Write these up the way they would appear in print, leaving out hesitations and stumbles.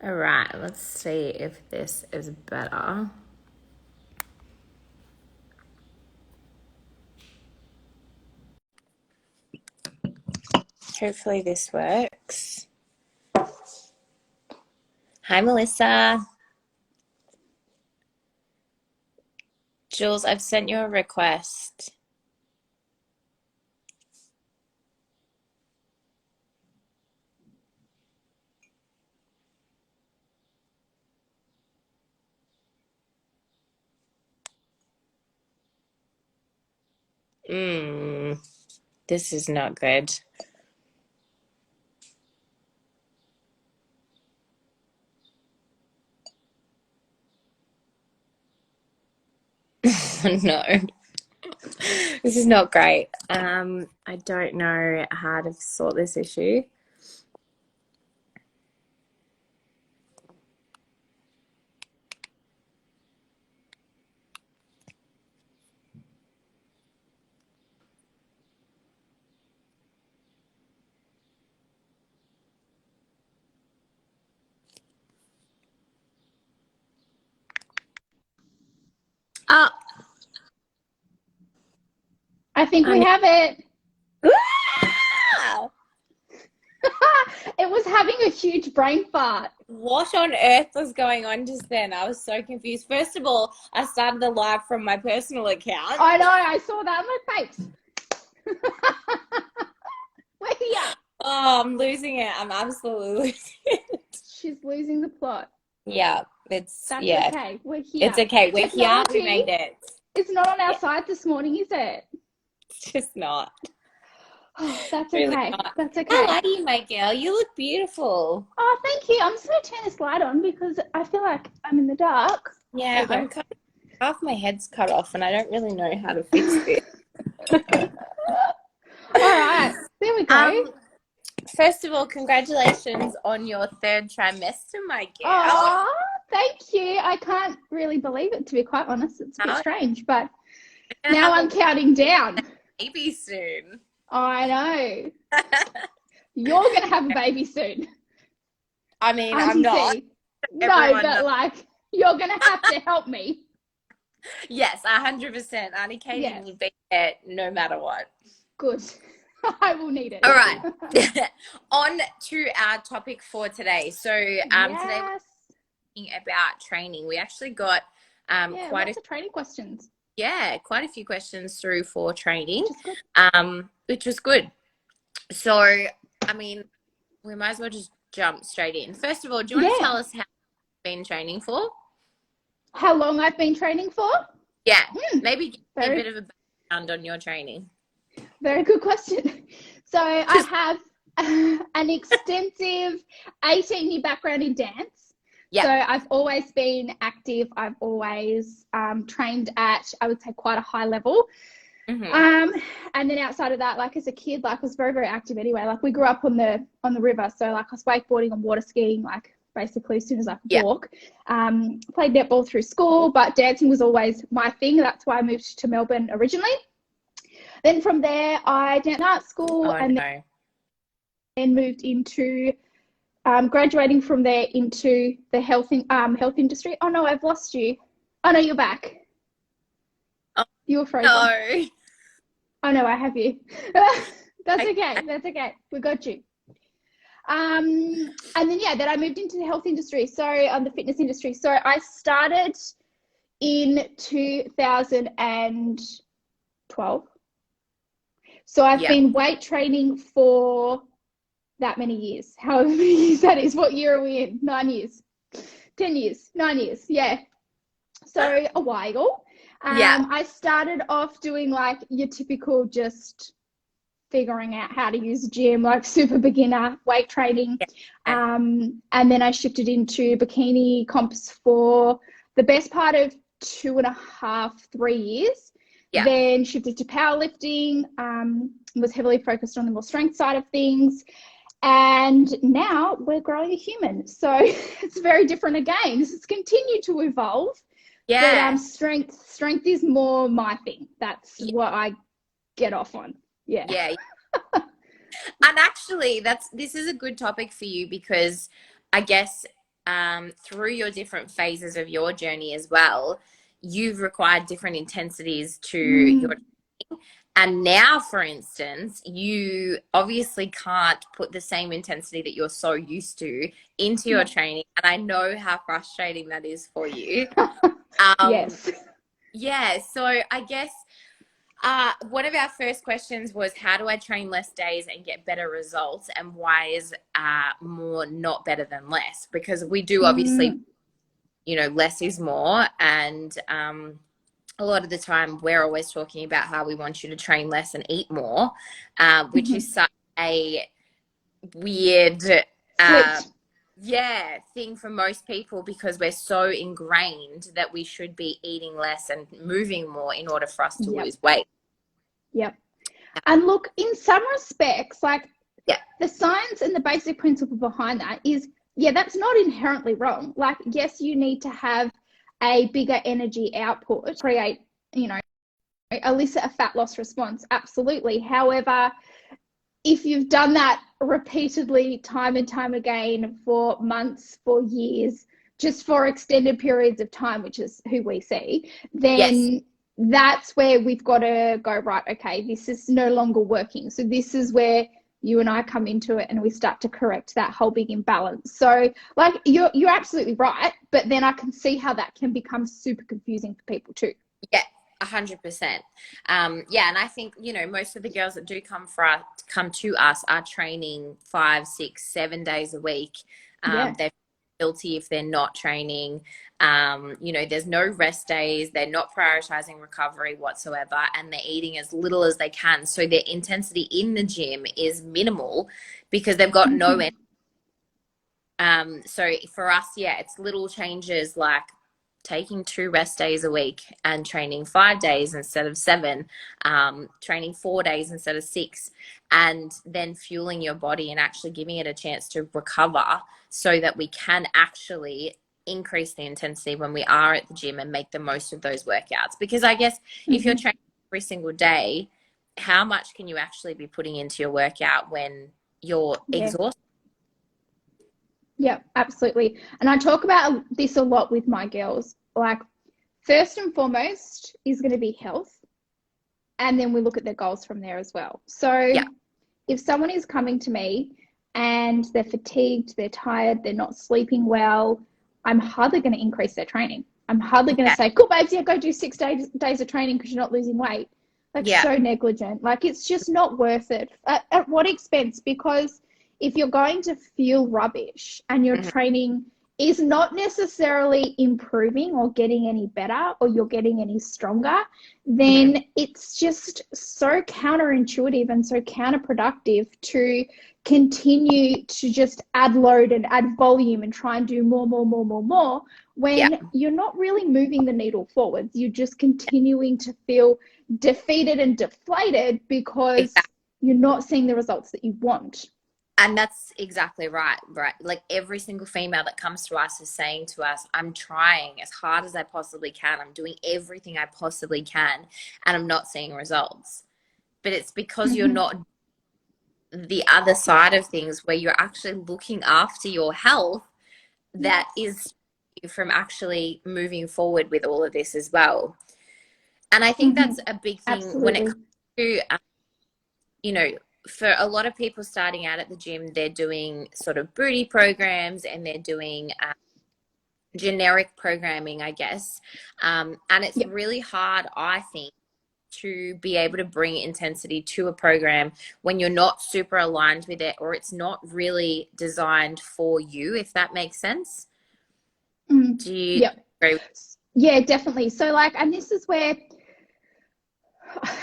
All right, let's see if this is better. Hopefully this works. Hi, Melissa. Jules, I've sent you a request. Mm, this is not good. No, this is not great. I don't know how to sort this issue. Oh, I think we honey. have it. Ah! It was having a huge brain fart. What on earth was going on just then? I was so confused. First of all, I started the live from my personal account. I know, I saw that on my face. We're here. Oh, I'm losing it. I'm absolutely losing it. She's losing the plot. Yeah, That's yeah, okay. We're it's here. okay. We're here. We Technology made it. is not on our Yeah, side this morning, is it? it's just not. Oh, that's Really okay. not. That's How okay. are you, my girl? You look beautiful. Oh, thank you. I'm just going to turn this light on because I feel like I'm in the dark. There Yeah, we go. I'm kind of half my head's cut off, and I don't really know how to fix this. All right. There we go. Um, First of all, congratulations on your third trimester, my girl. Oh, thank you. I can't really believe it, to be quite honest. It's a bit Now strange, but you're gonna now have I'm a counting down. baby soon. I know. You're going to have a baby soon, I mean, I'm Auntie not. C. No, Everyone but knows. like, you're going to have to help me. Yes, 100%. Auntie Katie Yes, will be there no matter what. good. I will need All it. right. On to our topic for today. So, today we're Yes. talking about training. We actually got Yeah, quite a lots of training questions, yeah, quite a few questions through for training, which is good. which was good. So, I mean, we might as well just jump straight in. First of all, do you want to tell Yeah. us how you've been training for? How long I've been training for? Yeah, Hmm, maybe give me a very, bit of a background on your training. very good question. So I Just have an extensive 18-year background in dance. yeah. So I've always been active. I've always trained at, I would say, quite a high level. Hmm. Um, and then outside of that, like as a kid, like I was very, very active anyway. Like we grew up on the river, so like I was wakeboarding and water skiing, like basically as soon as I could Yeah. walk. Played netball through school, but dancing was always my thing. That's why I moved to Melbourne originally. Then from there, I did art school Oh and no. then moved into graduating from there into the health industry. Oh no, I've lost you. Oh no, you're back. Oh You were frozen. no. Oh no, I have you. That's I, okay. That's okay. We got you. And then yeah, then I moved into the health industry. So the fitness industry. So I started in 2012. So I've yeah. been weight training for that many years. However many years that is. What year are we in? 9 years. 10 years. 9 years. Yeah. So a while. Yeah. I started off doing like your typical just figuring out how to use a gym, like super beginner weight training. Yeah. And then I shifted into bikini comps for the best part of 2.5, 3 years. Yeah. Then shifted to powerlifting, was heavily focused on the more strength side of things. And now we're growing a human. So it's very different again. This has continued to evolve, but Yeah. strength is more my thing. That's Yeah. what I get off on. Yeah. Yeah. And actually, this is a good topic for you because I guess through your different phases of your journey as well, you've required different intensities to your, and now, for instance, you obviously can't put the same intensity that you're so used to into your training. And I know how frustrating that is for you. Yes. Yeah, so I guess one of our first questions was, how do I train less days and get better results? And why is more not better than less? Because we do obviously, less is more. And a lot of the time we're always talking about how we want you to train less and eat more, which is such a weird thing for most people, because we're so ingrained that we should be eating less and moving more in order for us to lose weight. Yep. And look, in some respects, like Yeah. the science and the basic principle behind that is, that's not inherently wrong. Like, yes, you need to have a bigger energy output, create, elicit a fat loss response. Absolutely. However, if you've done that repeatedly, time and time again, for months, for years, just for extended periods of time, which is who we see, then that's where we've got to go, right, okay, this is no longer working. So this is where you and I come into it and we start to correct that whole big imbalance. So like you're absolutely right, but then I can see how that can become super confusing for people too. Yeah. 100%. And I think, most of the girls that do come to us are training 5, 6, 7 days a week. They're guilty if they're not training. There's no rest days. They're not prioritizing recovery whatsoever, and they're eating as little as they can. So their intensity in the gym is minimal because they've got no energy. So for us, it's little changes like taking 2 rest days a week and training 5 days instead of 7, training 4 days instead of 6, and then fueling your body and actually giving it a chance to recover so that we can actually increase the intensity when we are at the gym and make the most of those workouts. Because I guess if you're training every single day, how much can you actually be putting into your workout when you're exhausted? Yeah, absolutely. And I talk about this a lot with my girls. Like, first and foremost is going to be health. And then we look at their goals from there as well. So if someone is coming to me and they're fatigued, they're tired, they're not sleeping well, I'm hardly going to increase their training. I'm hardly going to say, cool, babes, go do 6 days of training because you're not losing weight. That's so negligent. Like, it's just not worth it. At what expense? Because if you're going to feel rubbish and your training is not necessarily improving or getting any better or you're getting any stronger, then it's just so counterintuitive and so counterproductive to continue to just add load and add volume and try and do more when you're not really moving the needle forwards. You're just continuing to feel defeated and deflated because you're not seeing the results that you want. And that's exactly right. Like, every single female that comes to us is saying to us, I'm trying as hard as I possibly can. I'm doing everything I possibly can, and I'm not seeing results. But it's because you're not the other side of things, where you're actually looking after your health, that is from actually moving forward with all of this as well. And I think that's a big thing when it comes to, for a lot of people starting out at the gym, they're doing sort of booty programs and they're doing generic programming, I guess. And it's really hard, I think, to be able to bring intensity to a program when you're not super aligned with it, or it's not really designed for you, if that makes sense. Do you agree? Yeah, definitely. So like, and this is where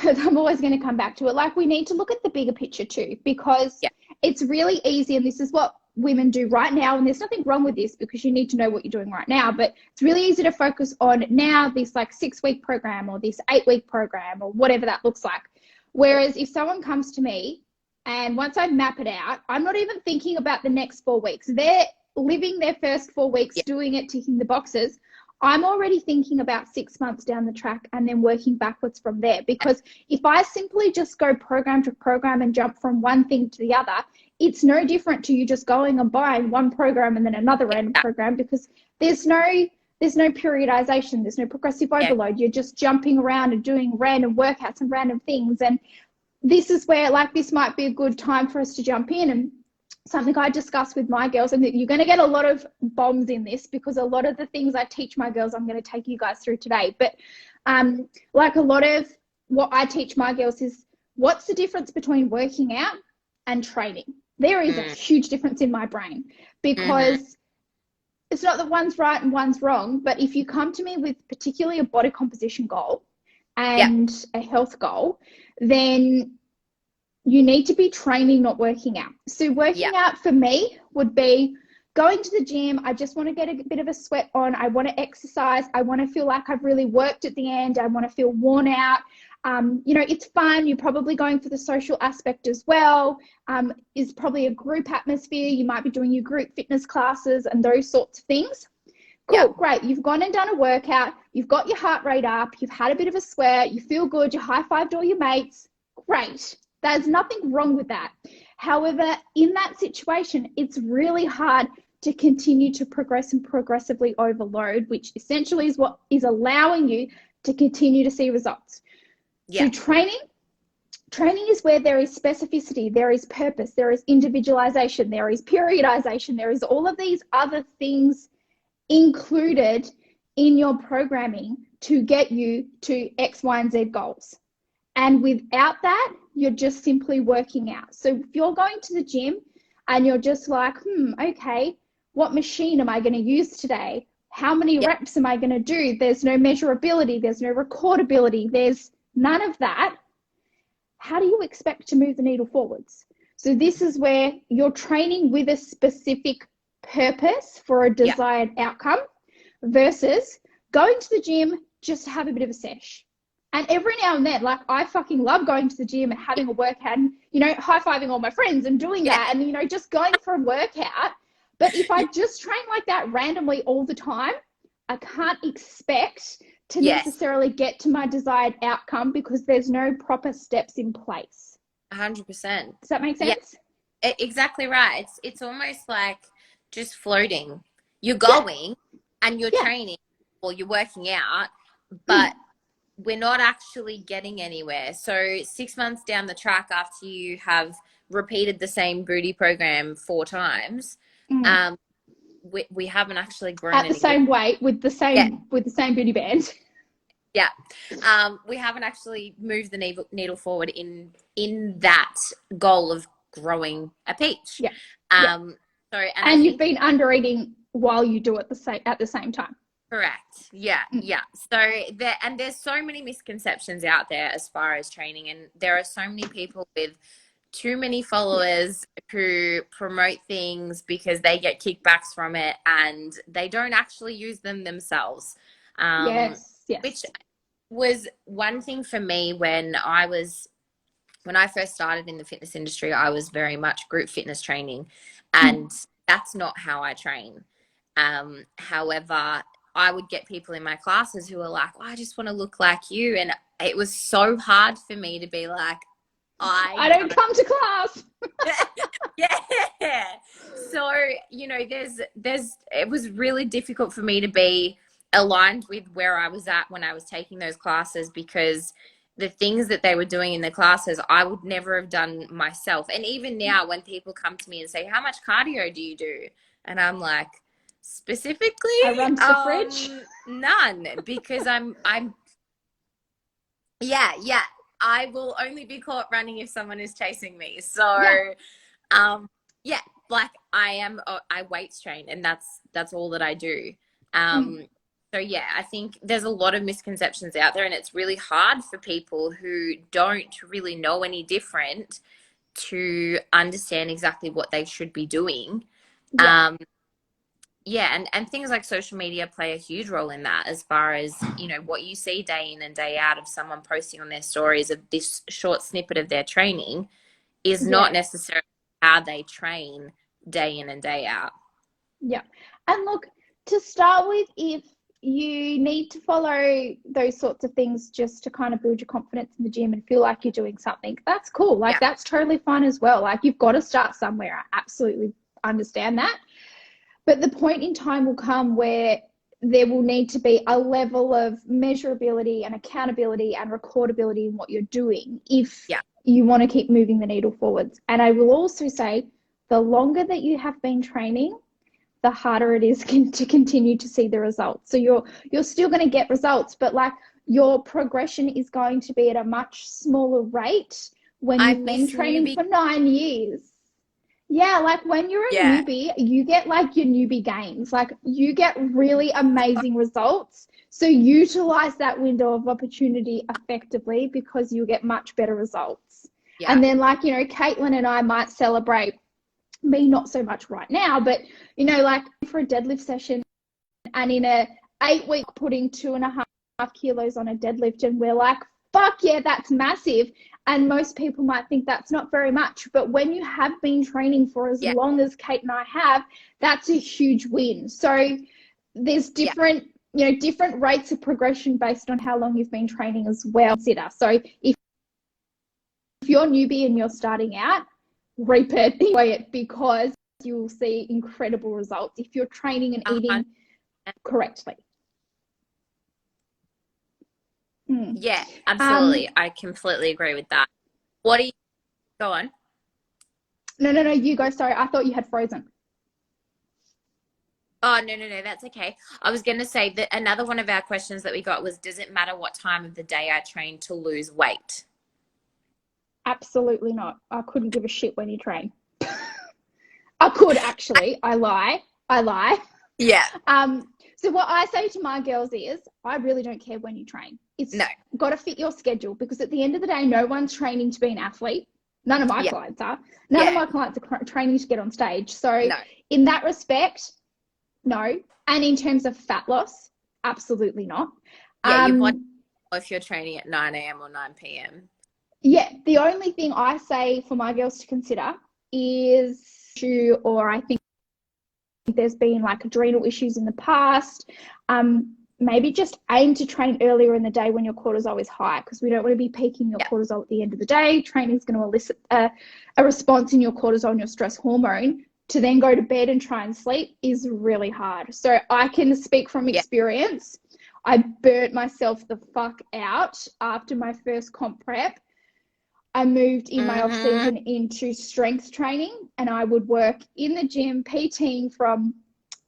I'm always going to come back to it. Like, we need to look at the bigger picture too, because it's really easy. And this is what women do right now. And there's nothing wrong with this, because you need to know what you're doing right now. But it's really easy to focus on now this like 6-week program or this 8-week program or whatever that looks like. Whereas if someone comes to me and once I map it out, I'm not even thinking about the next 4 weeks. They're living their first 4 weeks, doing it, ticking the boxes. I'm already thinking about 6 months down the track and then working backwards from there. Because if I simply just go program to program and jump from one thing to the other, it's no different to you just going and buying one program and then another random program, because there's no periodization, there's no progressive overload. You're just jumping around and doing random workouts and random things. And this is where, like, this might be a good time for us to jump in, and something I discuss with my girls, and you're going to get a lot of bombs in this because a lot of the things I teach my girls, I'm going to take you guys through today. But like a lot of what I teach my girls is, what's the difference between working out and training? There is a huge difference in my brain, because it's not that one's right and one's wrong, but if you come to me with particularly a body composition goal and a health goal, then you need to be training, not working out. So working out for me would be going to the gym. I just want to get a bit of a sweat on. I want to exercise. I want to feel like I've really worked at the end. I want to feel worn out. You know, it's fun. You're probably going for the social aspect as well. Is probably a group atmosphere. You might be doing your group fitness classes and those sorts of things. Cool, great. You've gone and done a workout. You've got your heart rate up. You've had a bit of a sweat. You feel good. You high-fived all your mates. Great. There's nothing wrong with that. However, in that situation, it's really hard to continue to progress and progressively overload, which essentially is what is allowing you to continue to see results. So training is where there is specificity, there is purpose, there is individualization, there is periodization, there is all of these other things included in your programming to get you to X, Y, and Z goals. And without that, you're just simply working out. So if you're going to the gym and you're just like, okay, what machine am I going to use today? How many reps am I going to do? There's no measurability. There's no recordability. There's none of that. How do you expect to move the needle forwards? So this is where you're training with a specific purpose for a desired outcome versus going to the gym just to have a bit of a sesh. And every now and then, like, I fucking love going to the gym and having a workout and, you know, high-fiving all my friends and doing that and, you know, just going for a workout. But if I just train like that randomly all the time, I can't expect to necessarily get to my desired outcome because there's no proper steps in place. 100%. Does that make sense? Yeah, exactly right. It's almost like just floating. You're going and you're training or you're working out, but we're not actually getting anywhere. So 6 months down the track, after you have repeated the same booty program 4 times, we haven't actually grown at the same weight with the same booty band. We haven't actually moved the needle forward in that goal of growing a peach. And you've been under-eating while you do it at the same time. Correct. So there's so many misconceptions out there as far as training, and there are so many people with too many followers who promote things because they get kickbacks from it and they don't actually use them themselves. Which was one thing for me when I first started in the fitness industry. I was very much group fitness training, and that's not how I train. However, I would get people in my classes who were like, I just want to look like you. And it was so hard for me to be like, I don't come to class. So, you know, it was really difficult for me to be aligned with where I was at when I was taking those classes, because the things that they were doing in the classes, I would never have done myself. And even now when people come to me and say, how much cardio do you do? And I'm like, specifically, I run to the fridge. None, because I'm I will only be caught running if someone is chasing me. So like I weights train, and that's all that I do. So yeah, I think there's a lot of misconceptions out there, and it's really hard for people who don't really know any different to understand exactly what they should be doing. And things like social media play a huge role in that, as far as, you know, what you see day in and day out of someone posting on their stories of this short snippet of their training is not necessarily how they train day in and day out. And look, to start with, if you need to follow those sorts of things just to kind of build your confidence in the gym and feel like you're doing something. That's cool. Like, that's totally fine as well. Like, you've got to start somewhere. I absolutely understand that. But the point in time will come where there will need to be a level of measurability and accountability and recordability in what you're doing if you want to keep moving the needle forwards. And I will also say, the longer that you have been training, the harder it is to continue to see the results. So you're still going to get results, but like, your progression is going to be at a much smaller rate when you've been training for 9 years. Yeah, like when you're a newbie, you get like your newbie gains. Like, you get really amazing results. So utilize that window of opportunity effectively, because you'll get much better results. Yeah. And then, like, you know, Caitlin and I might celebrate, me not so much right now, but, you know, like for a deadlift session, and in a 8-week putting 2.5 kilos on a deadlift, and we're like, fuck yeah, that's massive. And most people might think that's not very much, but when you have been training for as long as Kate and I have, that's a huge win. So there's different, you know, different rates of progression based on how long you've been training as well. So if you're newbie and you're starting out, reap it, enjoy it, because you will see incredible results if you're training and eating correctly. Yeah, absolutely. I completely agree with that. What do you go on? No, you go. Sorry, I thought you had frozen. Oh, no, that's okay. I was going to say that another one of our questions that we got was, does it matter what time of the day I train to lose weight? Absolutely not. I couldn't give a shit when you train. I could actually. I lie. Yeah. So what I say to my girls is, I really don't care when you train. It's got to fit your schedule, because at the end of the day, no one's training to be an athlete. None of my clients are. None of my clients are training to get on stage. So in that respect, no. And in terms of fat loss, absolutely not. Yeah, you want if you're training at 9 a.m. or 9 p.m. Yeah, the only thing I say for my girls to consider is, or I think there's been like adrenal issues in the past, maybe just aim to train earlier in the day when your cortisol is high, because we don't want to be peaking your cortisol at the end of the day. Training is going to elicit a response in your cortisol and your stress hormone. To then go to bed and try and sleep is really hard. So I can speak from experience. I burnt myself the fuck out after my first comp prep. I moved in my off season into strength training, and I would work in the gym PTing from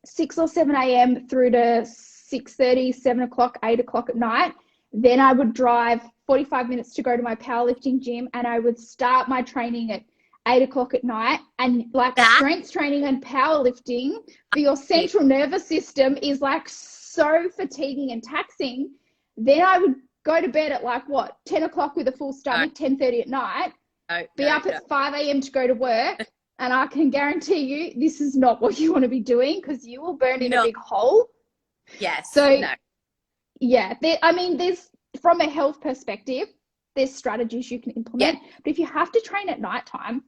6 or 7 a.m. through to 6:30, 7 o'clock, 8 o'clock at night. Then I would drive 45 minutes to go to my powerlifting gym, and I would start my training at 8 o'clock at night. And like strength training and powerlifting for your central nervous system is like so fatiguing and taxing. Then I would go to bed at like 10 o'clock with a full stomach, 10:30 at night, be up at 5 a.m. to go to work. And I can guarantee you this is not what you want to be doing, because you will burn in a big hole. Yes. So yeah, there's, from a health perspective, there's strategies you can implement. But if you have to train at nighttime,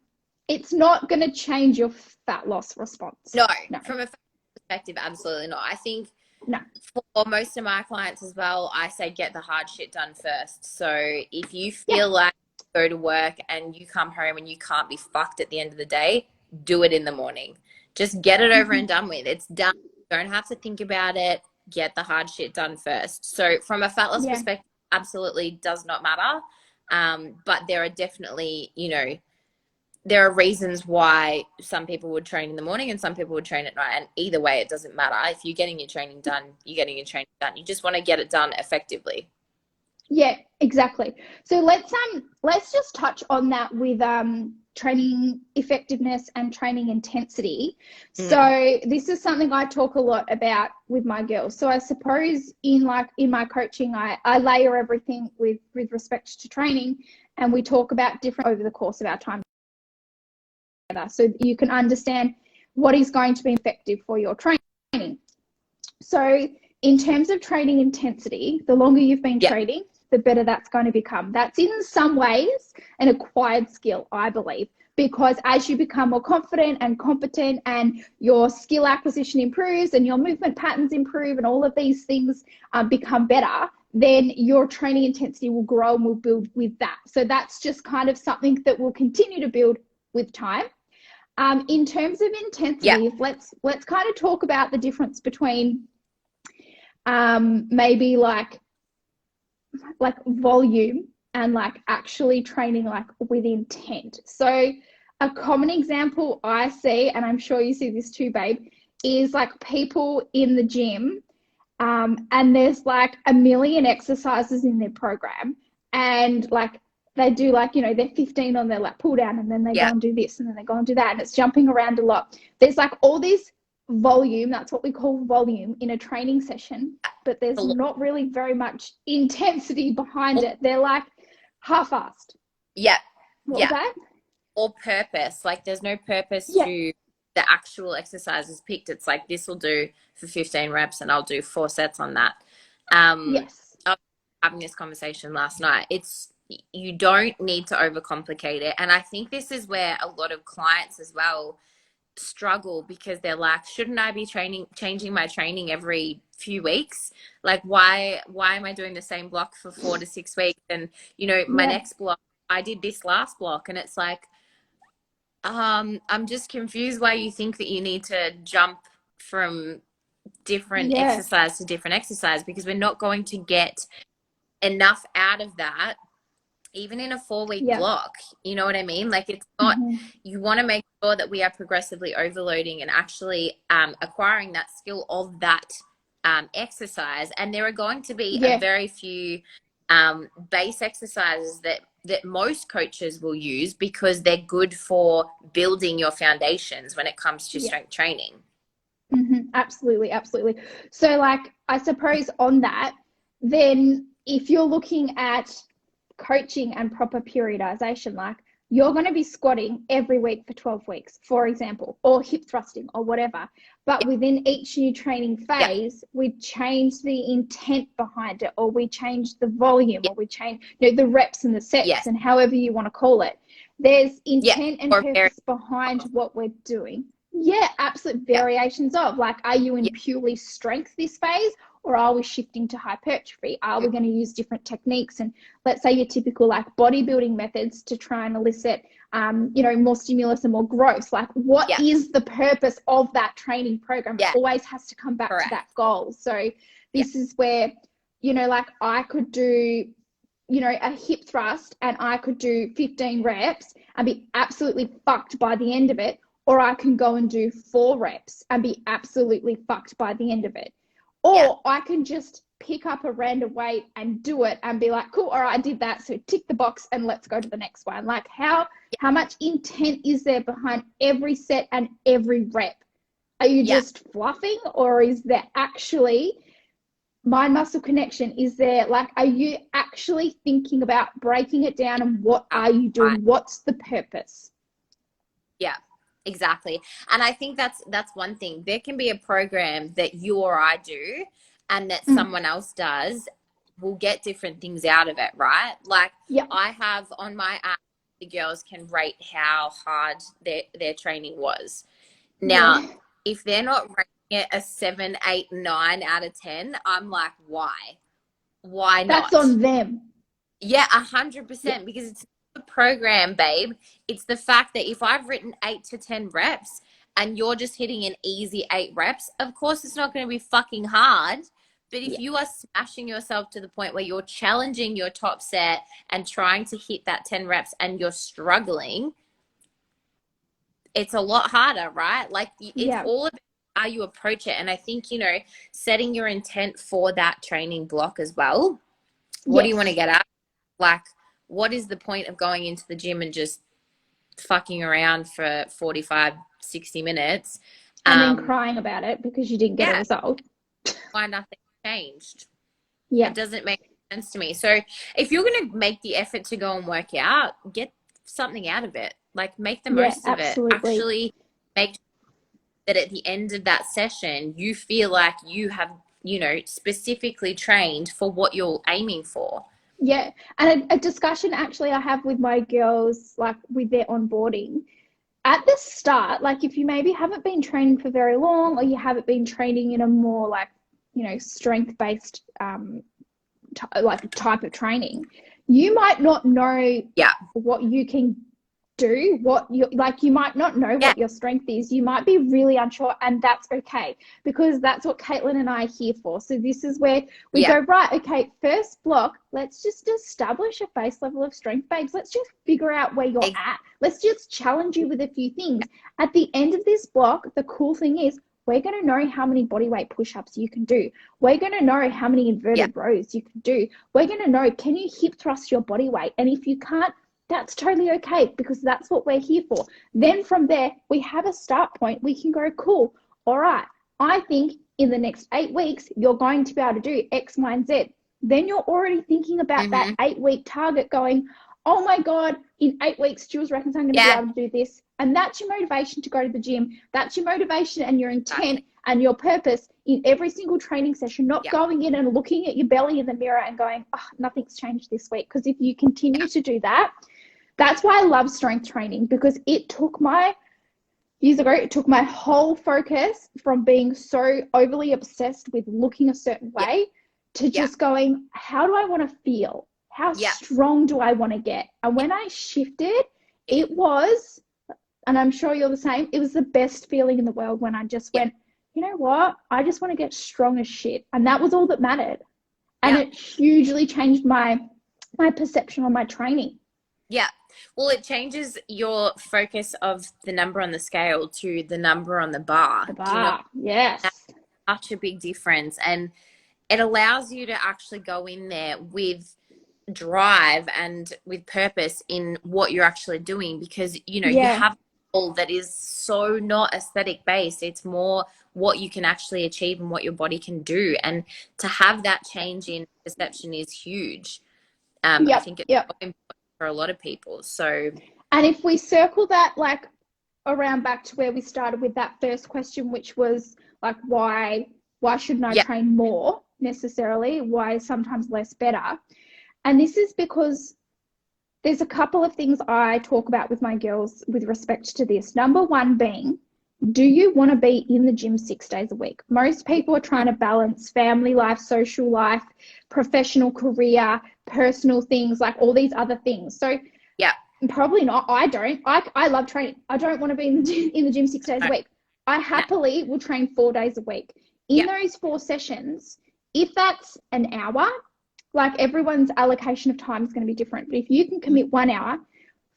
it's not going to change your fat loss response. No. From a perspective, absolutely not. I think for most of my clients as well, I say get the hard shit done first. So if you feel like you go to work and you come home and you can't be fucked at the end of the day, do it in the morning. Just get it over and done with. It's done. Don't have to think about it. Get the hard shit done first. So from a fat loss perspective, absolutely does not matter. But there are definitely, there are reasons why some people would train in the morning and some people would train at night. And either way, it doesn't matter. If you're getting your training done, you're getting your training done. You just want to get it done effectively. Yeah, exactly. So let's just touch on that with training effectiveness and training intensity. So this is something I talk a lot about with my girls. So I suppose in my coaching, I layer everything with respect to training, and we talk about different over the course of our time together, so you can understand what is going to be effective for your training. So in terms of training intensity, the longer you've been training, the better that's going to become. That's in some ways an acquired skill, I believe, because as you become more confident and competent and your skill acquisition improves and your movement patterns improve and all of these things become better, then your training intensity will grow and will build with that. So that's just kind of something that will continue to build with time. In terms of intensity, let's kind of talk about the difference between maybe like volume and like actually training like with intent. So a common example I see, and I'm sure you see this too, babe, is like people in the gym and there's like a million exercises in their program, and like they do like, you know, they're 15 on their lat pull down, and then they go and do this, and then they go and do that, and it's jumping around a lot. There's like all this volume, that's what we call volume in a training session, but there's not really very much intensity behind it. They're like half-assed. What was that? Or purpose. Like there's no purpose to the actual exercises picked. It's like, this will do for 15 reps and I'll do 4 sets on that. I was having this conversation last night. You don't need to overcomplicate it. And I think this is where a lot of clients as well struggle, because they're like, shouldn't I be changing my training every few weeks? Like, why am I doing the same block for 4 to 6 weeks? And, you know, my next block, I did this last block, and it's like, I'm just confused why you think that you need to jump from different exercise to different exercise, because we're not going to get enough out of that even in a 4-week block. You know what I mean? Like, it's not, you want to make sure that we are progressively overloading and actually acquiring that skill of that exercise. And there are going to be a very few base exercises that most coaches will use, because they're good for building your foundations when it comes to strength training. Absolutely. So like, I suppose on that, then if you're looking at coaching and proper periodization, like you're going to be squatting every week for 12 weeks, for example, or hip thrusting or whatever. But within each new training phase, we change the intent behind it, or we change the volume, or we change, you know, the reps and the sets and however you want to call it. There's intent and purpose behind what we're doing. Absolute variations of, like, are you in purely strength this phase, or are we shifting to hypertrophy? Are we going to use different techniques? And let's say your typical like bodybuilding methods to try and elicit, you know, more stimulus and more growth. Like, what is the purpose of that training program? It always has to come back to that goal. So this is where, you know, like I could do, you know, a hip thrust and I could do 15 reps and be absolutely fucked by the end of it. Or I can go and do 4 reps and be absolutely fucked by the end of it. Or I can just pick up a random weight and do it and be like, cool, all right, I did that. So tick the box and let's go to the next one. Like, how much intent is there behind every set and every rep? Are you just fluffing, or is there actually mind muscle connection? Is there, like, are you actually thinking about breaking it down, and what are you doing? What's the purpose? Exactly. And I think that's one thing. There can be a program that you or I do and that someone else does. We'll get different things out of it, right? Like, I have on my app, the girls can rate how hard their training was. Now, if they're not rating it a 7, 8, 9 out of 10, I'm like, why? Why not? That's on them. 100%, because it's the program, babe. It's the fact that if I've written 8 to 10 reps and you're just hitting an easy 8 reps, of course it's not going to be fucking hard. But if you are smashing yourself to the point where you're challenging your top set and trying to hit that 10 reps and you're struggling, it's a lot harder, right? Like, it's all about how you approach it. And I think, you know, setting your intent for that training block as well. What do you want to get at? Like, what is the point of going into the gym and just fucking around for 45, 60 minutes? And then crying about it because you didn't get a result. Why nothing changed? It doesn't make sense to me. So if you're going to make the effort to go and work out, get something out of it. Like, make the most of it. Actually make that at the end of that session, you feel like you have, you know, specifically trained for what you're aiming for. Yeah. And a discussion actually I have with my girls, like with their onboarding at the start, like if you maybe haven't been training for very long, or you haven't been training in a more like, strength based like type of training, you might not know Yeah. what you can do, what you like, you might not know Yeah. what your strength is, you might be really unsure, and that's okay, because that's what Caitlin and I are here for. So this is where we Yeah. go, right, okay, first block, let's just establish a base level of strength, babes. Let's just figure out where you're at. Let's just challenge you with a few things. At the end of this block, the cool thing is we're going to know how many bodyweight push-ups you can do. We're going to know how many inverted rows you can do. We're going to know, can you hip thrust your body weight? And if you can't, that's totally okay, because that's what we're here for. Then from there, we have a start point. We can go, cool. All right, I think in the next 8 weeks, you're going to be able to do X, Y, and Z. Then you're already thinking about that 8-week target going, oh my God, in 8 weeks, Jules reckons I'm going to be able to do this. And that's your motivation to go to the gym. That's your motivation and your intent and your purpose in every single training session, not going in and looking at your belly in the mirror and going, oh, nothing's changed this week. Because if you continue to do that, that's why I love strength training, because it took years ago, it took my whole focus from being so overly obsessed with looking a certain way to just going, how do I want to feel? How strong do I want to get? And when I shifted, it was, and I'm sure you're the same, it was the best feeling in the world when I just went, you know what? I just want to get strong as shit. And that was all that mattered. And it hugely changed my perception on my training. Yeah. Well, it changes your focus of the number on the scale to the number on the bar. The bar, yes. That's such a big difference. And it allows you to actually go in there with drive and with purpose in what you're actually doing, because, you have a goal that is so not aesthetic based. It's more what you can actually achieve and what your body can do. And to have that change in perception is huge. I think it's so important for a lot of people. So, and if we circle that like around back to where we started with that first question, which was like, why shouldn't I train more necessarily? Why is sometimes less better? And this is because there's a couple of things I talk about with my girls with respect to this. Number one being, do you want to be in the gym 6 days a week? Most people are trying to balance family life, social life, professional career, personal things, like all these other things. So probably not. I don't. I love training. I don't want to be in the gym 6 days a week. I happily will train 4 days a week. In those 4 sessions, if that's an hour, like everyone's allocation of time is going to be different. But if you can commit 1 hour,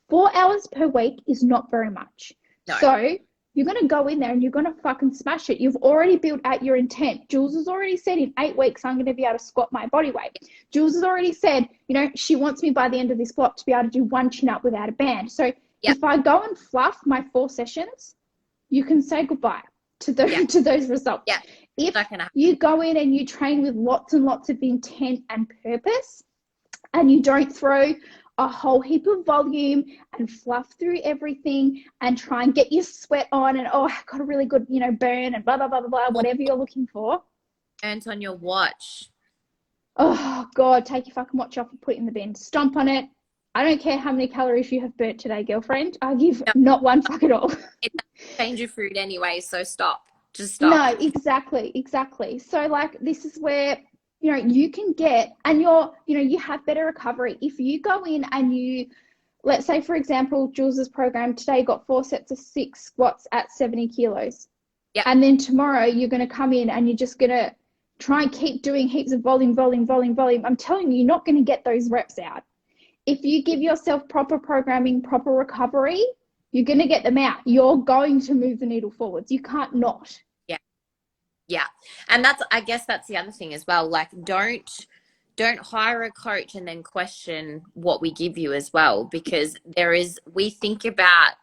4 hours per week is not very much. No. So you're going to go in there and you're going to fucking smash it. You've already built out your intent. Jules has already said in 8 weeks, I'm going to be able to squat my body weight. Jules has already said, she wants me by the end of this block to be able to do 1 chin-up without a band. So if I go and fluff my 4 sessions, you can say goodbye to those results. Yeah. If you go in and you train with lots and lots of intent and purpose, and you don't throw a whole heap of volume and fluff through everything and try and get your sweat on and, I got a really good, burn and blah, blah, blah, blah, blah, whatever you're looking for. And on your watch. Oh, God, take your fucking watch off and put it in the bin. Stomp on it. I don't care how many calories you have burnt today, girlfriend. I give not one fuck at all. It doesn't change your food anyway, so stop. Just stop. No, exactly. So, like, this is where, you can get, and you have better recovery. If you go in and let's say, for example, Jules's program today got 4 sets of 6 squats at 70 kilos. Yeah. And then tomorrow you're going to come in and you're just going to try and keep doing heaps of volume. I'm telling you, you're not going to get those reps out. If you give yourself proper programming, proper recovery, you're going to get them out. You're going to move the needle forwards. You can't not. Yeah. And I guess that's the other thing as well. Like, don't hire a coach and then question what we give you as well, because we think about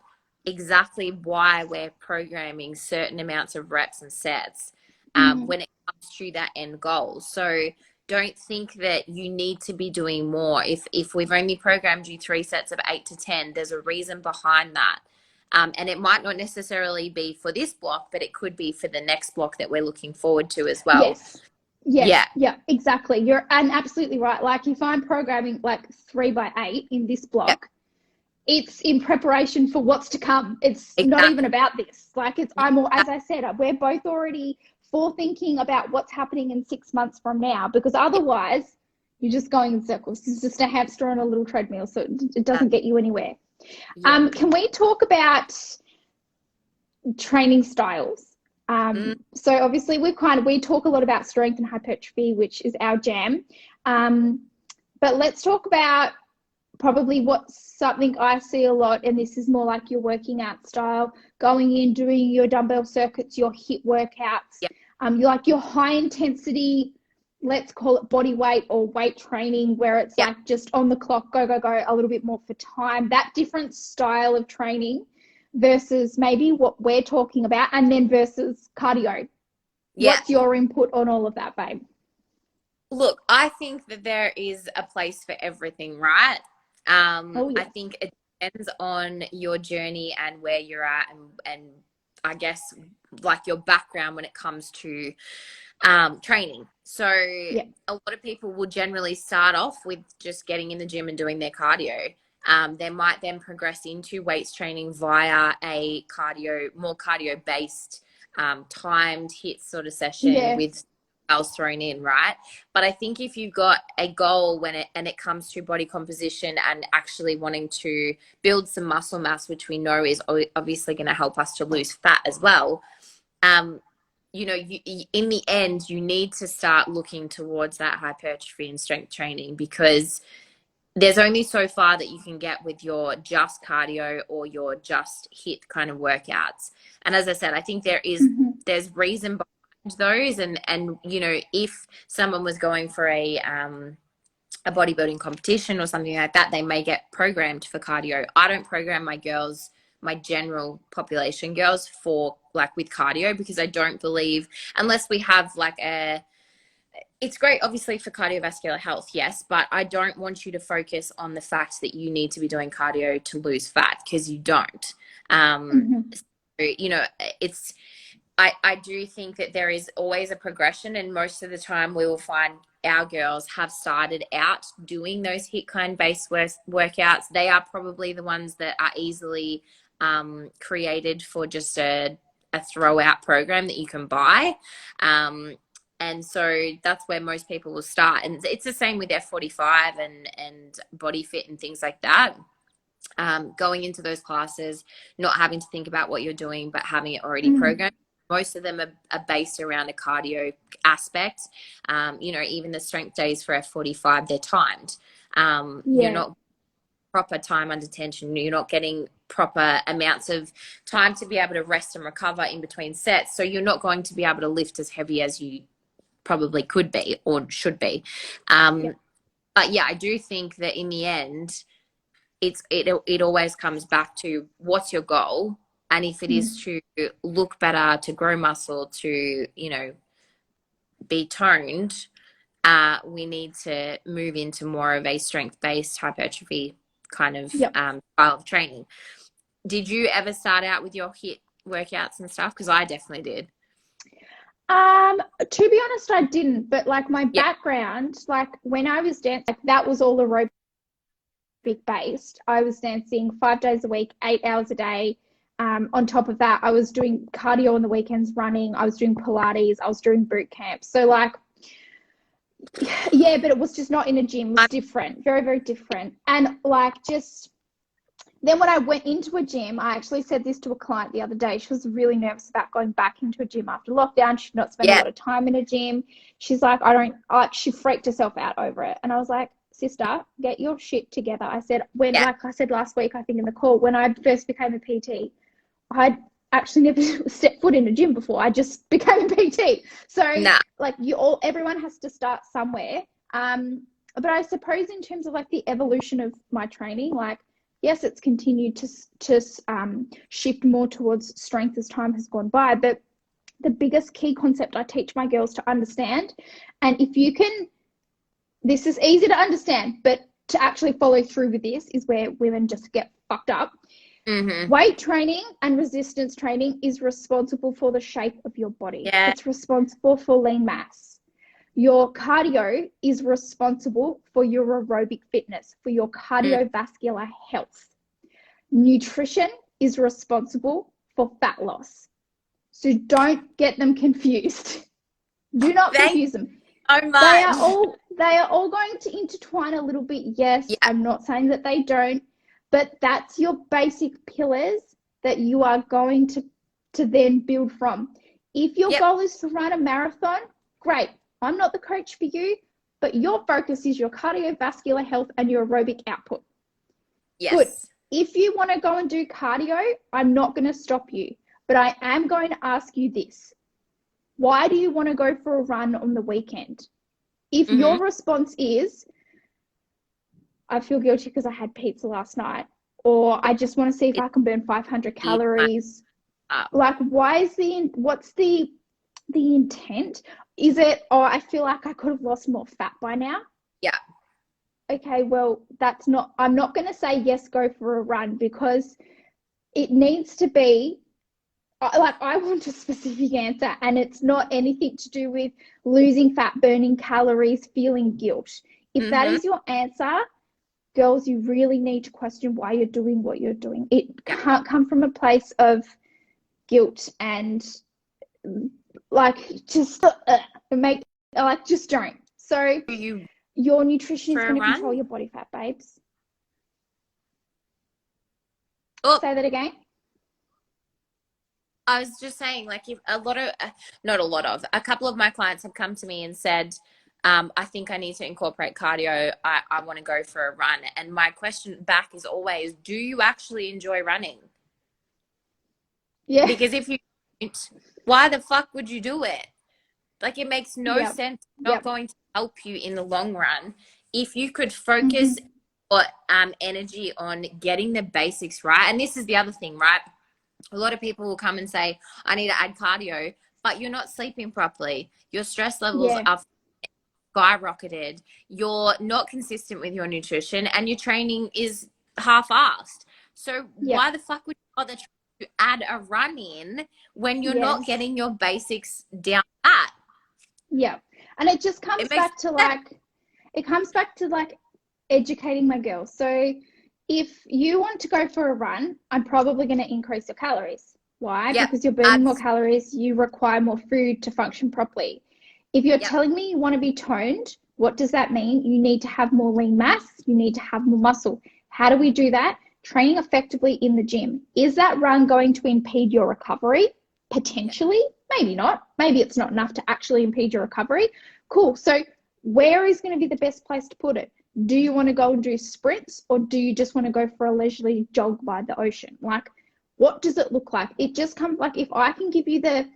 exactly why we're programming certain amounts of reps and sets when it comes to that end goal. So don't think that you need to be doing more. If we've only programmed you 3 sets of 8 to 10, there's a reason behind that. And it might not necessarily be for this block, but it could be for the next block that we're looking forward to as well. Yes. Yes, Yeah, yeah, exactly. You're and absolutely right. Like if I'm programming like 3 by 8 in this yeah, block, it's in preparation for what's to come. It's not even exactly. about this. Like it's I'm all, as I said, we're both already forethinking about what's happening in 6 months from now, because Yeah, otherwise you're just going in circles. It's just a hamster on a little treadmill, so it yeah, doesn't get you anywhere. yeah. Can we talk about training styles? Mm, So obviously we talk a lot about strength and hypertrophy, which is our jam. But let's talk about probably what's something I see a lot, and this is more like your working out style, going in, doing your dumbbell circuits, your HIIT workouts, yeah, you like your high intensity, let's call it body weight or weight training, where it's yeah. like just on the clock, go, go, go, a little bit more for time, that different style of training versus maybe what we're talking about, and then versus cardio. Yeah. What's your input on all of that, babe? Look, I think that there is a place for everything, right? Oh, I yes. think it depends on your journey and where you're at, and I guess like your background when it comes to training. So Yeah. a lot of people will generally start off with just getting in the gym and doing their cardio. They might then progress into weights training via a more cardio based, timed hit sort of session Yeah. with else thrown in, right? But I think if you've got a goal when it comes to body composition and actually wanting to build some muscle mass, which we know is obviously going to help us to lose fat as well, um, in the end, you need to start looking towards that hypertrophy and strength training, because there's only so far that you can get with your just cardio or your just hit kind of workouts. And as I said, I think Mm-hmm. there's reason behind those, and if someone was going for a bodybuilding competition or something like that, they may get programmed for cardio. I don't program my girls, my general population girls, for like with cardio, because I don't believe, unless we have like it's great obviously for cardiovascular health, yes, but I don't want you to focus on the fact that you need to be doing cardio to lose fat, because you don't. Mm-hmm. So, it's I do think that there is always a progression, and most of the time we will find our girls have started out doing those hit kind based workouts. They are probably the ones that are easily created for just a throw out program that you can buy. And so that's where most people will start. And it's the same with F45 and Body Fit and things like that. Going into those classes, not having to think about what you're doing, but having it already Mm. programmed. Most of them are based around a cardio aspect. Even the strength days for F45, they're timed. You're Yeah. not proper time under tension. You're not getting proper amounts of time to be able to rest and recover in between sets. So you're not going to be able to lift as heavy as you probably could be or should be. Yeah. But yeah, I do think that in the end, it always comes back to what's your goal, and if it is Mm. to look better, to grow muscle, to be toned, we need to move into more of a strength based hypertrophy kind of Yep. style of training. Did you ever start out with your hit workouts and stuff? Because I definitely did. To be honest, I didn't, but like my Yeah, background, like when I was dancing, like that was all aerobic based. I was dancing 5 days a week, 8 hours a day. On top of that, I was doing cardio on the weekends, running. I was doing Pilates. I was doing boot camp. So like, yeah, but it was just not in a gym. It was different, very, very different. And like, just then when I went into a gym, I actually said this to a client the other day. She was really nervous about going back into a gym after lockdown. She'd not spent a yeah, lot of time in a gym. She's like, I don't, like, she freaked herself out over it. And I was like, sister, get your shit together. I said, yeah. like I said last week, I think in the call, when I first became a PT, I'd actually never stepped foot in a gym before. I just became a PT. So Nah, like everyone has to start somewhere. But I suppose in terms of like the evolution of my training, like, yes, it's continued to shift more towards strength as time has gone by. But the biggest key concept I teach my girls to understand, and if you can, this is easy to understand, but to actually follow through with this is where women just get fucked up. mm-hmm. Weight training and resistance training is responsible for the shape of your body. Yeah, It's responsible for lean mass. Your cardio is responsible for your aerobic fitness, for your cardiovascular health. Nutrition is responsible for fat loss. So don't get them confused. Do not confuse them. So much. They are all going to intertwine a little bit. Yes, Yeah. I'm not saying that they don't, but that's your basic pillars that you are going to then build from. If your goal is to run a marathon, great. I'm not the coach for you, but your focus is your cardiovascular health and your aerobic output. Yes. Good. If you want to go and do cardio, I'm not going to stop you, but I am going to ask you this. Why do you want to go for a run on the weekend? If your response is, I feel guilty because I had pizza last night, or I just want to see if I can burn 500 calories. Like, what's the intent? Is it, oh, I feel like I could have lost more fat by now? Yeah. Okay, well, I'm not going to say yes, go for a run, because it needs to be, like, I want a specific answer, and it's not anything to do with losing fat, burning calories, feeling guilt. If that is your answer, girls, you really need to question why you're doing what you're doing. It can't come from a place of guilt and just don't. So your nutrition is going to control your body fat, babes. Oh. Say that again. I was just saying, like, if a couple of my clients have come to me and said, I think I need to incorporate cardio. I want to go for a run. And my question back is always, do you actually enjoy running? Yeah. Because if you don't, why the fuck would you do it? Like, it makes no sense. It's not going to help you in the long run. If you could focus energy on getting the basics right. And this is the other thing, right? A lot of people will come and say, I need to add cardio, but you're not sleeping properly. Your stress levels are skyrocketed. You're not consistent with your nutrition, and your training is half-assed. So why the fuck would you bother to add a run in when you're not getting your basics down pat? Yeah. And it just comes back to like educating my girls. So if you want to go for a run, I'm probably going to increase your calories. Why? Because you're burning more calories. You require more food to function properly. If you're telling me you want to be toned, what does that mean? You need to have more lean mass. You need to have more muscle. How do we do that? Training effectively in the gym. Is that run going to impede your recovery? Potentially. Maybe not. Maybe it's not enough to actually impede your recovery. Cool. So where is going to be the best place to put it? Do you want to go and do sprints, or do you just want to go for a leisurely jog by the ocean? Like, what does it look like? It just comes, like, if I can give you the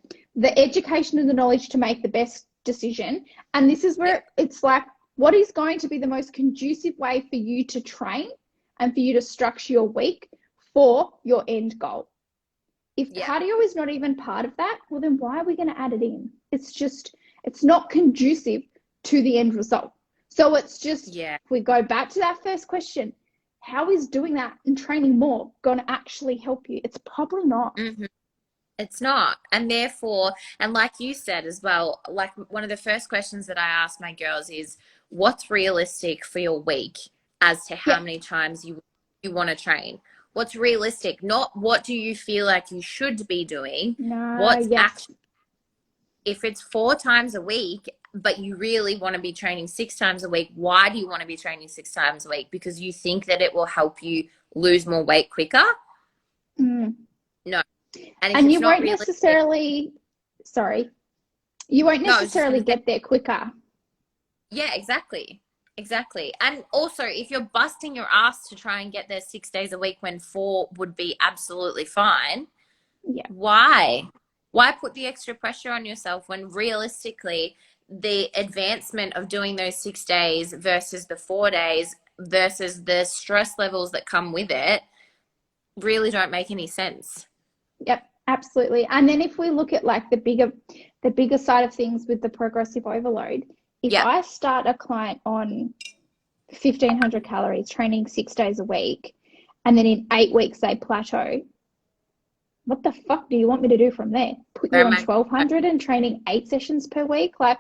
education and the knowledge to make the best decision, and this is where it's like, what is going to be the most conducive way for you to train and for you to structure your week for your end goal? If cardio is not even part of that, well, then why are we going to add it in? It's not conducive to the end result. So it's just, if we go back to that first question, how is doing that and training more going to actually help you? It's probably not. It's not. And therefore, and like you said as well, like, one of the first questions that I ask my girls is, what's realistic for your week as to how many times you want to train? What's realistic? Not what do you feel like you should be doing? Actually, if it's 4 times a week, but you really want to be training 6 times a week, why do you want to be training 6 times a week? Because you think that it will help you lose more weight quicker? No. And you won't necessarily, get there quicker. Yeah, exactly. And also, if you're busting your ass to try and get there 6 days a week when 4 would be absolutely fine, why put the extra pressure on yourself when realistically the advancement of doing those 6 days versus the 4 days versus the stress levels that come with it really don't make any sense? Yep, absolutely. And then if we look at like the bigger side of things with the progressive overload, if I start a client on 1,500 calories training 6 days a week, and then in 8 weeks they plateau, what the fuck do you want me to do from there? Put you on 1,200 and training 8 sessions per week? Like,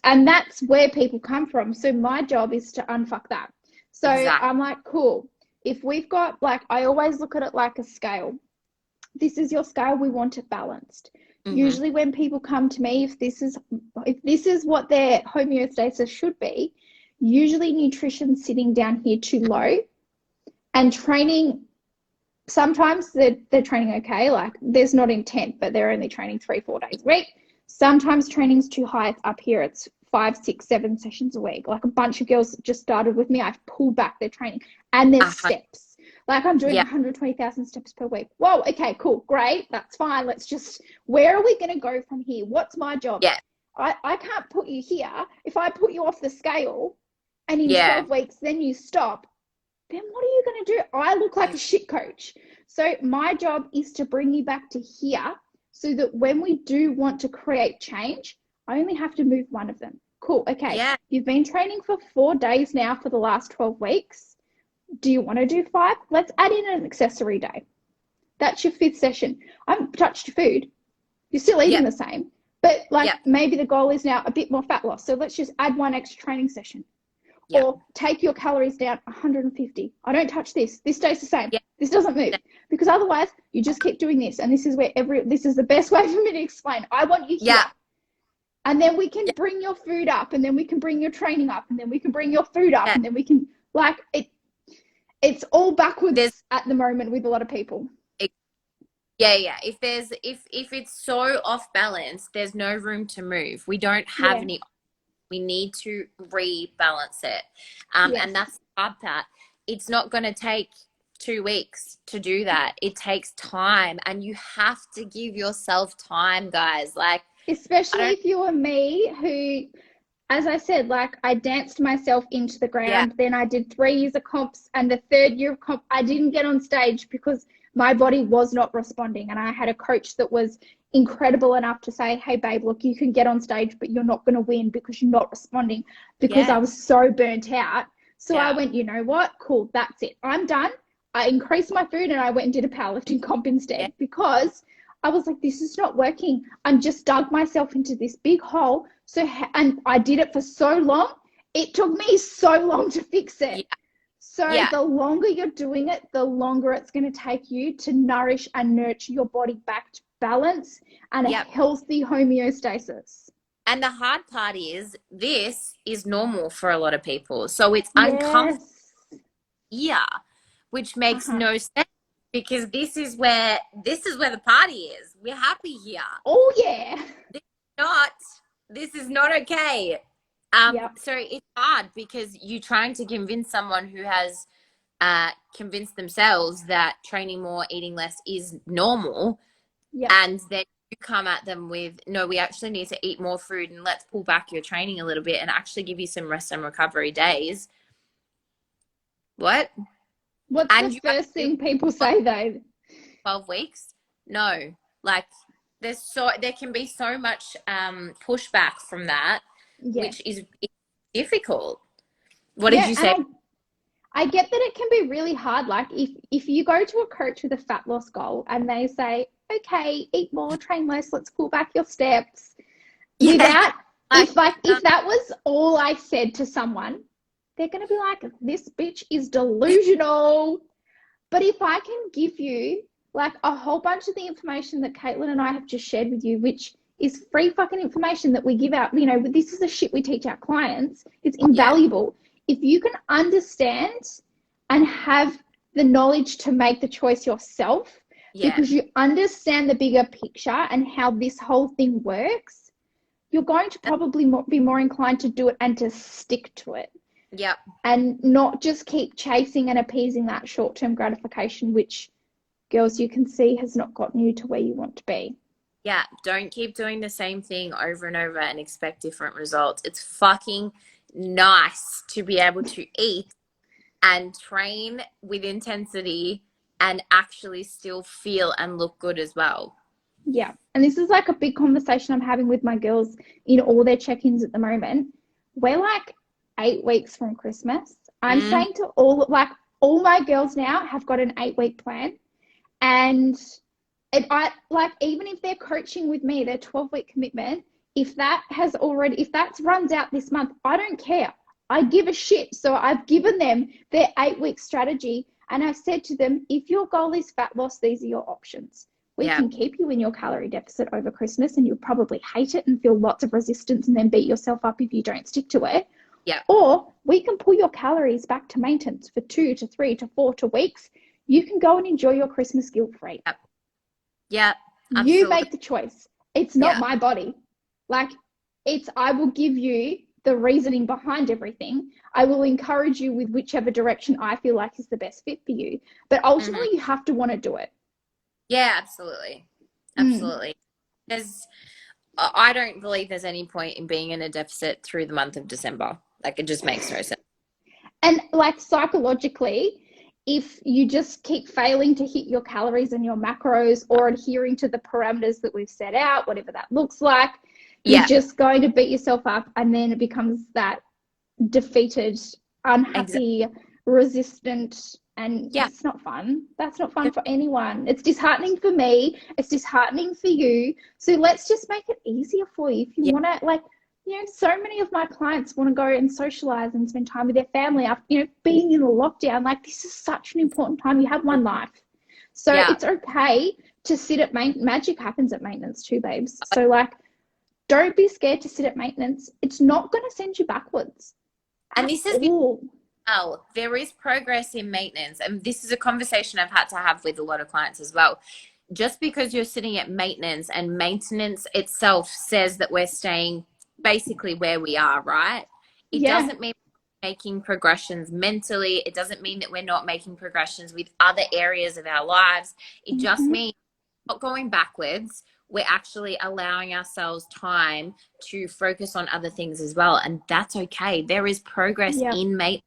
and that's where people come from. So my job is to unfuck that. So Exactly. I'm like, cool. If we've got, like, I always look at it like a scale. This is your scale. We want it balanced. Usually when people come to me, if this is what their homeostasis should be, usually nutrition's sitting down here too low, and training, sometimes they're training okay, like there's not intent, but they're only training 3-4 days a week. Sometimes training's too high, it's up here, it's 5, 6, 7 sessions a week. Like a bunch of girls that just started with me, I've pulled back their training, and there's steps. Like I'm doing 120,000 steps per week. Whoa, okay, cool, great, that's fine. Let's just, where are we going to go from here? What's my job? Yeah. I can't put you here. If I put you off the scale and in 12 weeks, then you stop, then what are you going to do? I look like a shit coach. So my job is to bring you back to here so that when we do want to create change, I only have to move one of them. Cool, okay. Yeah. You've been training for 4 days now for the last 12 weeks. Do you want to do 5? Let's add in an accessory day. That's your 5th session. I haven't touched your food. You're still eating the same. But maybe the goal is now a bit more fat loss. So let's just add 1 extra training session. Or take your calories down 150. I don't touch this. This stays the same. This doesn't move. Because otherwise you just keep doing this. And this is where this is the best way for me to explain. I want you here. And then we can bring your food up, and then we can bring your training up, and then we can bring your food up, and then we can, like, it's all backwards at the moment with a lot of people. If it's so off balance, there's no room to move. We don't have any. We need to rebalance it, and that's the hard part. It's not going to take 2 weeks to do that. It takes time, and you have to give yourself time, guys. Like, especially if you were me, who, as I said, like, I danced myself into the ground. Then I did 3 years of comps, and the 3rd year of comp, I didn't get on stage because my body was not responding. And I had a coach that was incredible enough to say, hey, babe, look, you can get on stage, but you're not going to win because you're not responding, because I was so burnt out. So I went, you know what? Cool, that's it. I'm done. I increased my food, and I went and did a powerlifting comp instead because I was like, this is not working. I'm just dug myself into this big hole. And I did it for so long. It took me so long to fix it. So the longer you're doing it, the longer it's going to take you to nourish and nurture your body back to balance and a healthy homeostasis. And the hard part is, this is normal for a lot of people. So it's uncomfortable. Yeah. Which makes no sense, because this is where the party is. We're happy here. Oh yeah. This is not okay. So it's hard, because you're trying to convince someone who has convinced themselves that training more, eating less is normal. And then you come at them with, no, we actually need to eat more food, and let's pull back your training a little bit and actually give you some rest and recovery days. What? What's the first thing people say though? 12 weeks? No. Like, there can be so much pushback from that, which is difficult. What did you say? I get that it can be really hard. Like, if you go to a coach with a fat loss goal and they say, okay, eat more, train less, let's pull back your steps. If that was all I said to someone, they're going to be like, this bitch is delusional. But if I can give you, like, a whole bunch of the information that Caitlin and I have just shared with you, which is free fucking information that we give out, you know, this is the shit we teach our clients. It's invaluable. If you can understand and have the knowledge to make the choice yourself, because you understand the bigger picture and how this whole thing works, you're going to probably be more inclined to do it and to stick to it. And not just keep chasing and appeasing that short-term gratification, which, girls, you can see has not gotten you to where you want to be. Don't keep doing the same thing over and over and expect different results. It's fucking nice to be able to eat and train with intensity and actually still feel and look good as well. And this is like a big conversation I'm having with my girls in all their check-ins at the moment. We're like 8 weeks from Christmas. I'm saying to all my girls now have got an 8-week plan, and I, like, even if they're coaching with me, their 12-week commitment, if that's runs out this month, I don't care. I give a shit. So I've given them their 8-week strategy, and I've said to them, if your goal is fat loss, these are your options. We can keep you in your calorie deficit over Christmas, and you'll probably hate it and feel lots of resistance and then beat yourself up if you don't stick to it. Yeah. Or we can pull your calories back to maintenance for 2 to 3 to 4 weeks. You can go and enjoy your Christmas guilt-free. Yep. Yeah. You make the choice. It's not my body. Like, I will give you the reasoning behind everything. I will encourage you with whichever direction I feel like is the best fit for you. But ultimately, you have to want to do it. Yeah, absolutely. Absolutely. I don't believe there's any point in being in a deficit through the month of December. Like, it just makes no sense. And like, psychologically, if you just keep failing to hit your calories and your macros or adhering to the parameters that we've set out, whatever that looks like, you're just going to beat yourself up, and then it becomes that defeated, unhappy, resistant, and it's not fun. That's not fun for anyone. It's disheartening for me. It's disheartening for you. So let's just make it easier for you. If you want to, like, you know, so many of my clients want to go and socialize and spend time with their family after, you know, being in a lockdown. Like, this is such an important time. You have one life. So it's okay to sit at magic happens at maintenance too, babes. So, like, don't be scared to sit at maintenance. It's not going to send you backwards. And this is there is progress in maintenance. And this is a conversation I've had to have with a lot of clients as well. Just because you're sitting at maintenance, and maintenance itself says that we're staying basically where we are, right? It doesn't mean we're making progressions mentally. It doesn't mean that we're not making progressions with other areas of our lives. It just means not going backwards. We're actually allowing ourselves time to focus on other things as well. And that's okay. There is progress in maintenance.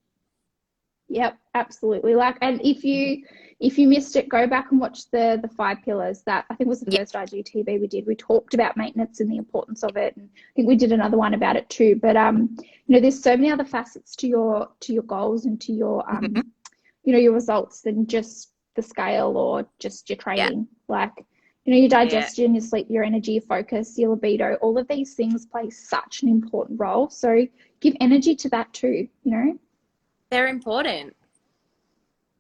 Yep, absolutely. Like, and if you missed it, go back and watch the 5 pillars. That, I think, was the first IGTV we did. We talked about maintenance and the importance of it, and I think we did another one about it too. But you know, there's so many other facets to your goals and to your you know, your results than just the scale or just your training. Like, you know, your digestion, your sleep, your energy, your focus, your libido, all of these things play such an important role. So give energy to that too, you know. They're important.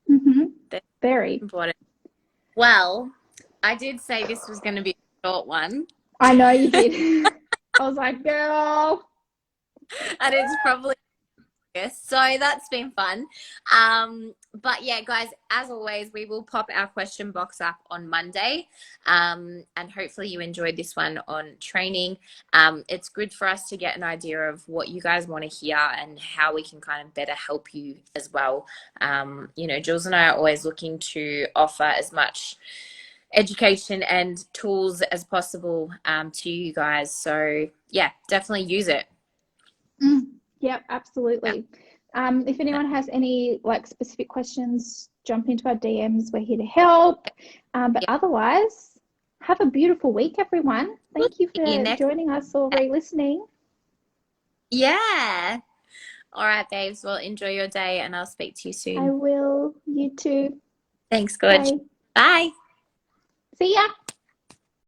They're very important. Well, I did say this was going to be a short one. I know you did. I was like, girl. And it's probably, so that's been fun. But yeah, guys, as always, we will pop our question box up on Monday. And hopefully you enjoyed this one on training. It's good for us to get an idea of what you guys want to hear and how we can kind of better help you as well. You know, Jules and I are always looking to offer as much education and tools as possible to you guys. So yeah, definitely use it. Yep, absolutely. If anyone has any like specific questions, jump into our DMs. We're here to help. But otherwise, have a beautiful week, everyone. Thank you for joining us or re-listening. Yeah. All right, babes. Well, enjoy your day, and I'll speak to you soon. I will. You too. Thanks, good. Bye. See ya.